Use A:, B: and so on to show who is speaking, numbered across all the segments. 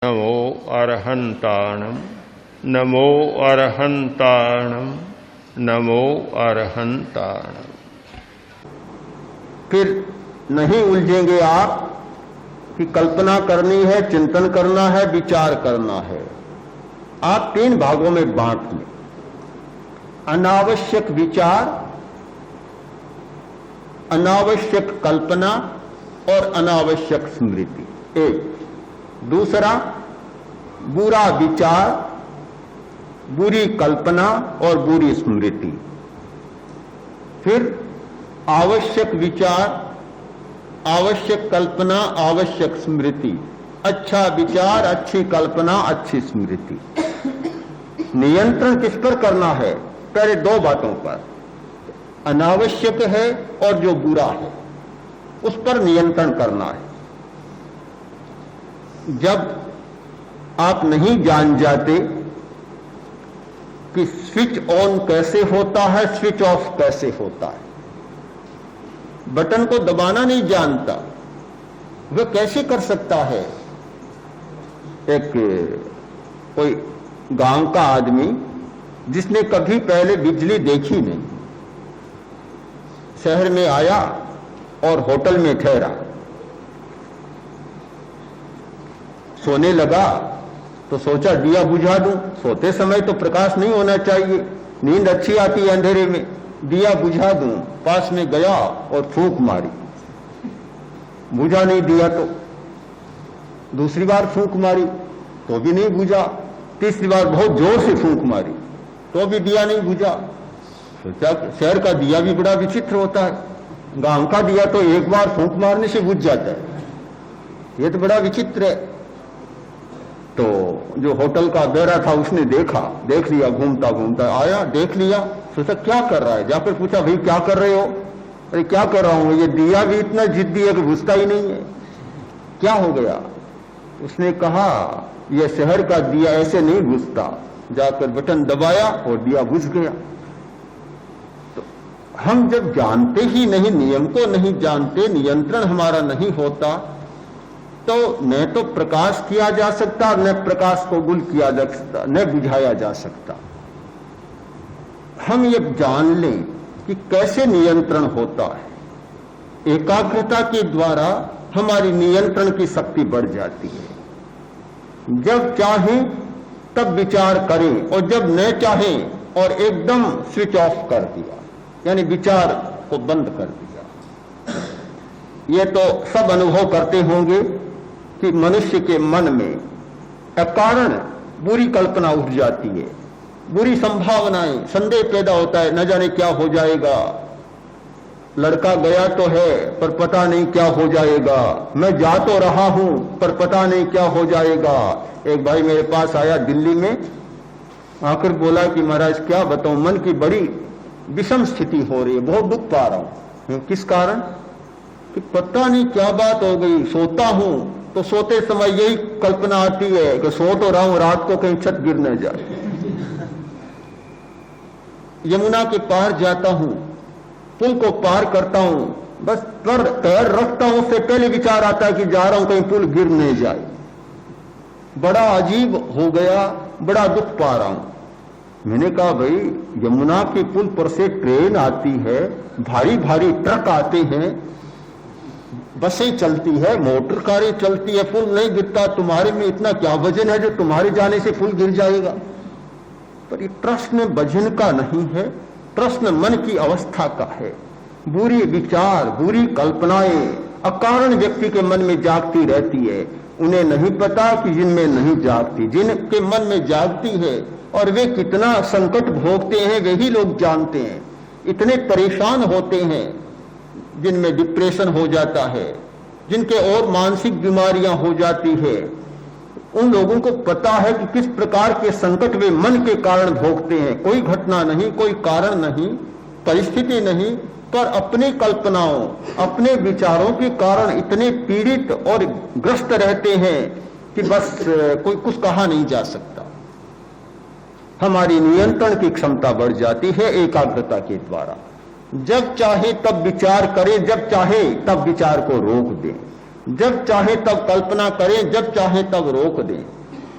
A: नमो अरहंताणम नमो अरहंताणम नमो अरहंताणम।
B: फिर नहीं उलझेंगे आप कि कल्पना करनी है, चिंतन करना है, विचार करना है। आप 3 भागों में बांट लें, अनावश्यक विचार, अनावश्यक कल्पना और अनावश्यक स्मृति। एक दूसरा, बुरा विचार, बुरी कल्पना और बुरी स्मृति। फिर आवश्यक विचार, आवश्यक कल्पना, आवश्यक स्मृति, अच्छा विचार, अच्छी कल्पना, अच्छी स्मृति। नियंत्रण किस पर करना है? पहले 2 बातों पर, अनावश्यक है और जो बुरा है उस पर नियंत्रण करना है। जब आप नहीं जान जाते कि स्विच ऑन कैसे होता है, स्विच ऑफ कैसे होता है, बटन को दबाना नहीं जानता, वह कैसे कर सकता है? एक कोई गांव का आदमी जिसने कभी पहले बिजली देखी नहीं, शहर में आया और होटल में ठहरा, सोने लगा तो सोचा दिया बुझा दूं। सोते समय तो प्रकाश नहीं होना चाहिए, नींद अच्छी आती है अंधेरे में। दिया बुझा दूं, पास में गया और फूंक मारी, बुझा नहीं दिया। तो दूसरी बार फूंक मारी तो भी नहीं बुझा, तीसरी बार बहुत जोर से फूंक मारी तो भी दिया नहीं बुझा। सोचा शहर का दिया भी बड़ा विचित्र होता है, गांव का दिया तो एक बार फूंक मारने से बुझ जाता है, ये तो बड़ा विचित्र है। तो जो होटल का बेरा था उसने देख लिया, घूमता घूमता आया, देख लिया, सोचा क्या कर रहा है। जाकर पूछा भाई क्या कर रहे हो? अरे क्या कर रहा हूं, ये दिया भी इतना जिद्दी है कि घुसता ही नहीं है, क्या हो गया? उसने कहा यह शहर का दिया ऐसे नहीं घुसता। जाकर बटन दबाया और दिया बुझ गया। तो हम जब जानते ही नहीं, नियम को नहीं जानते, नियंत्रण हमारा नहीं होता, तो न तो प्रकाश किया जा सकता, न प्रकाश को गुल किया जा सकता, न बुझाया जा सकता। हम ये जान लें कि कैसे नियंत्रण होता है। एकाग्रता के द्वारा हमारी नियंत्रण की शक्ति बढ़ जाती है। जब चाहें तब विचार करें और जब न चाहें और एकदम स्विच ऑफ कर दिया, यानी विचार को बंद कर दिया। ये तो सब अनुभव करते होंगे कि मनुष्य के मन में अकारण बुरी कल्पना उठ जाती है, बुरी संभावनाएं, संदेह पैदा होता है, न जाने क्या हो जाएगा। लड़का गया तो है पर पता नहीं क्या हो जाएगा, मैं जा तो रहा हूं पर पता नहीं क्या हो जाएगा। एक भाई मेरे पास आया दिल्ली में, आकर बोला कि महाराज क्या बताऊं, मन की बड़ी विषम स्थिति हो रही है, बहुत दुख पा रहा हूं। किस कारण? कि पता नहीं क्या बात हो गई, सोता हूं तो सोते समय यही कल्पना आती है कि सो तो रहा हूं, रात को कहीं छत गिर न जाए। यमुना के पार जाता हूं, पुल को पार करता हूं, बस पैर रखता हूं, उससे पहले विचार आता है कि जा रहा हूं कहीं पुल गिर नहीं जाए। बड़ा अजीब हो गया, बड़ा दुख पा रहा हूं। मैंने कहा भाई यमुना के पुल पर से ट्रेन आती है, भारी भारी ट्रक आते हैं, बसें चलती है, मोटर कारें चलती है, पुल नहीं गिरता। तुम्हारे में इतना क्या वजन है जो तुम्हारे जाने से पुल गिर जाएगा? पर ये प्रश्न वजन का नहीं है, प्रश्न मन की अवस्था का है। बुरी विचार, बुरी कल्पनाएं अकारण व्यक्ति के मन में जागती रहती है। उन्हें नहीं पता कि जिनमें नहीं जागती, जिनके मन में जागती है और वे कितना संकट भोगते हैं वही लोग जानते हैं। इतने परेशान होते हैं, जिनमें डिप्रेशन हो जाता है, जिनके और मानसिक बीमारियां हो जाती है, उन लोगों को पता है कि किस प्रकार के संकट वे मन के कारण भोगते हैं। कोई घटना नहीं, कोई कारण नहीं, परिस्थिति नहीं, पर अपनी कल्पनाओं, अपने विचारों के कारण इतने पीड़ित और ग्रस्त रहते हैं कि बस कोई कुछ कहा नहीं जा सकता। हमारी नियंत्रण की क्षमता बढ़ जाती है एकाग्रता के द्वारा। जब चाहे तब विचार करें, जब चाहे तब विचार को रोक दें। जब चाहे तब कल्पना करें, जब चाहे तब रोक दें।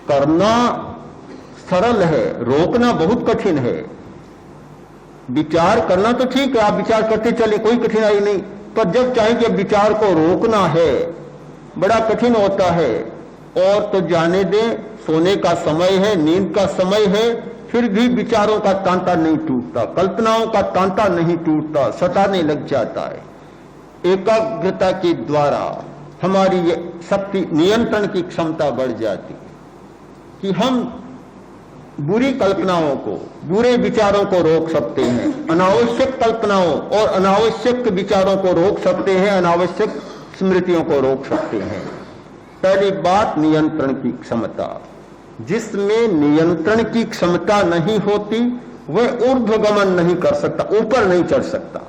B: करना सरल है, रोकना बहुत कठिन है। विचार करना तो ठीक है, आप विचार करते चले, कोई कठिनाई नहीं, पर जब चाहे कि विचार को रोकना है बड़ा कठिन होता है। और तो जाने दें, सोने का समय है, नींद का समय है, फिर भी विचारों का तांता नहीं टूटता, कल्पनाओं का तांता नहीं टूटता, सताने लग जाता है। एकाग्रता के द्वारा हमारी ये शक्ति, नियंत्रण की क्षमता बढ़ जाती है कि हम बुरी कल्पनाओं को, बुरे विचारों को रोक सकते हैं, अनावश्यक कल्पनाओं और अनावश्यक विचारों को रोक सकते हैं, अनावश्यक स्मृतियों को रोक सकते हैं। पहली बात नियंत्रण की क्षमता। जिसमें नियंत्रण की क्षमता नहीं होती वह ऊर्ध्वगमन नहीं कर सकता, ऊपर नहीं चढ़ सकता।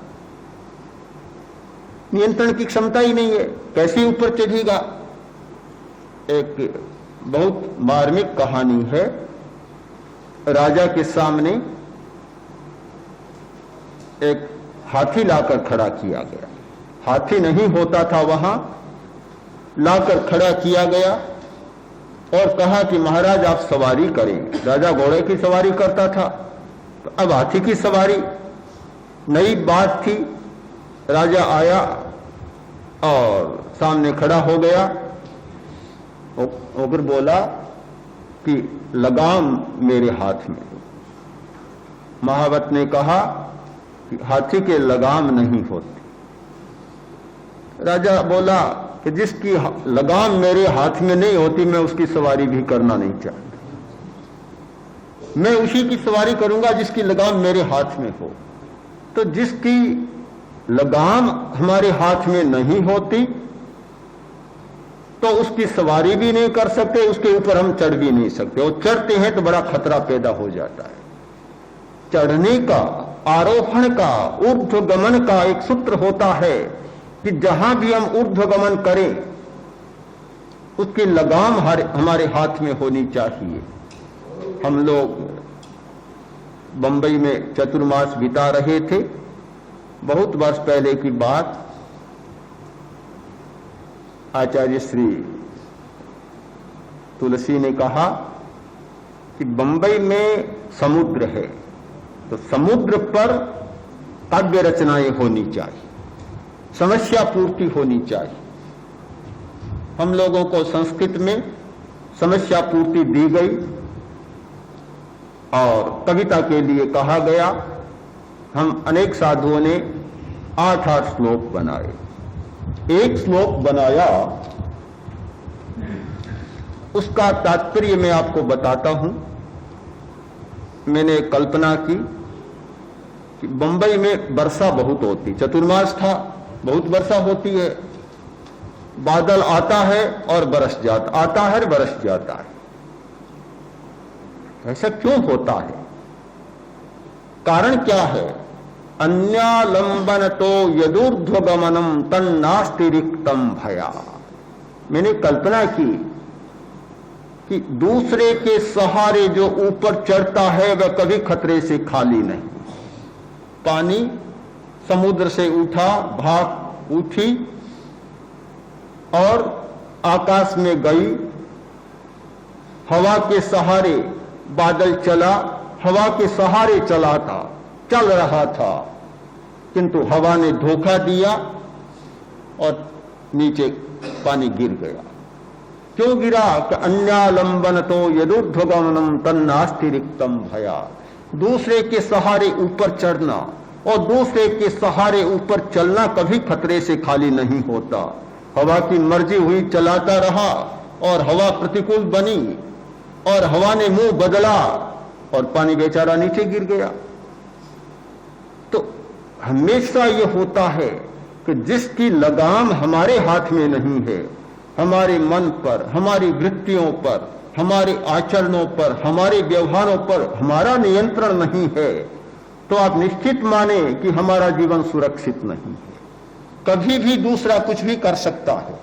B: नियंत्रण की क्षमता ही नहीं है, कैसे ऊपर चढ़ेगा। एक बहुत मार्मिक कहानी है। राजा के सामने एक हाथी लाकर खड़ा किया गया। हाथी नहीं होता था, वहां लाकर खड़ा किया गया और कहा कि महाराज आप सवारी करें। राजा घोड़े की सवारी करता था, तो अब हाथी की सवारी नई बात थी। राजा आया और सामने खड़ा हो गया, होकर बोला कि लगाम मेरे हाथ में। महावत ने कहा कि हाथी के लगाम नहीं होते। राजा बोला कि जिसकी लगाम मेरे हाथ में नहीं होती मैं उसकी सवारी भी करना नहीं चाहता। मैं उसी की सवारी करूंगा जिसकी लगाम मेरे हाथ में हो। तो जिसकी लगाम हमारे हाथ में नहीं होती तो उसकी सवारी भी नहीं कर सकते, उसके ऊपर हम चढ़ भी नहीं सकते, और चढ़ते हैं तो बड़ा खतरा पैदा हो जाता है। चढ़ने का, आरोहण का, ऊर्ध्वगमन का एक सूत्र होता है कि जहां भी हम ऊर्ध्वगमन करें उसकी लगाम हमारे हाथ में होनी चाहिए। हम लोग बंबई में चतुर्मास बिता रहे थे, बहुत वर्ष पहले की बात। आचार्य श्री तुलसी ने कहा कि बंबई में समुद्र है तो समुद्र पर काव्य रचनाएं होनी चाहिए, समस्या पूर्ति होनी चाहिए। हम लोगों को संस्कृत में समस्या पूर्ति दी गई और कविता के लिए कहा गया। हम अनेक साधुओं ने 8-8 श्लोक बनाए। एक श्लोक बनाया, उसका तात्पर्य मैं आपको बताता हूं। मैंने कल्पना की कि बंबई में वर्षा बहुत होती, चतुर्मास था, बहुत वर्षा होती है, बादल आता है और बरस जाता, आता है बरस जाता है। ऐसा क्यों होता है? कारण क्या है? अन्यालंबन तो यदूर्ध्वगमनम तन्नास्ति रिक्तम भया। मैंने कल्पना की कि दूसरे के सहारे जो ऊपर चढ़ता है वह कभी खतरे से खाली नहीं। पानी समुद्र से उठा, भाप उठी और आकाश में गई, हवा के सहारे बादल चला, हवा के सहारे चला था, चल रहा था, किंतु हवा ने धोखा दिया और नीचे पानी गिर गया। क्यों गिरा? कि अन्यालंबन तो यदूर्ध्वगमनम तन्नास्ति रिक्तम भया। दूसरे के सहारे ऊपर चढ़ना और दूसरे के सहारे ऊपर चलना कभी खतरे से खाली नहीं होता। हवा की मर्जी हुई, चलाता रहा और हवा प्रतिकूल बनी और हवा ने मुंह बदला और पानी बेचारा नीचे गिर गया। तो हमेशा यह होता है कि जिसकी लगाम हमारे हाथ में नहीं है, हमारे मन पर, हमारी वृत्तियों पर, हमारे आचरणों पर, हमारे व्यवहारों पर हमारा नियंत्रण नहीं है, तो आप निश्चित माने कि हमारा जीवन सुरक्षित नहीं है। कभी भी दूसरा कुछ भी कर सकता है।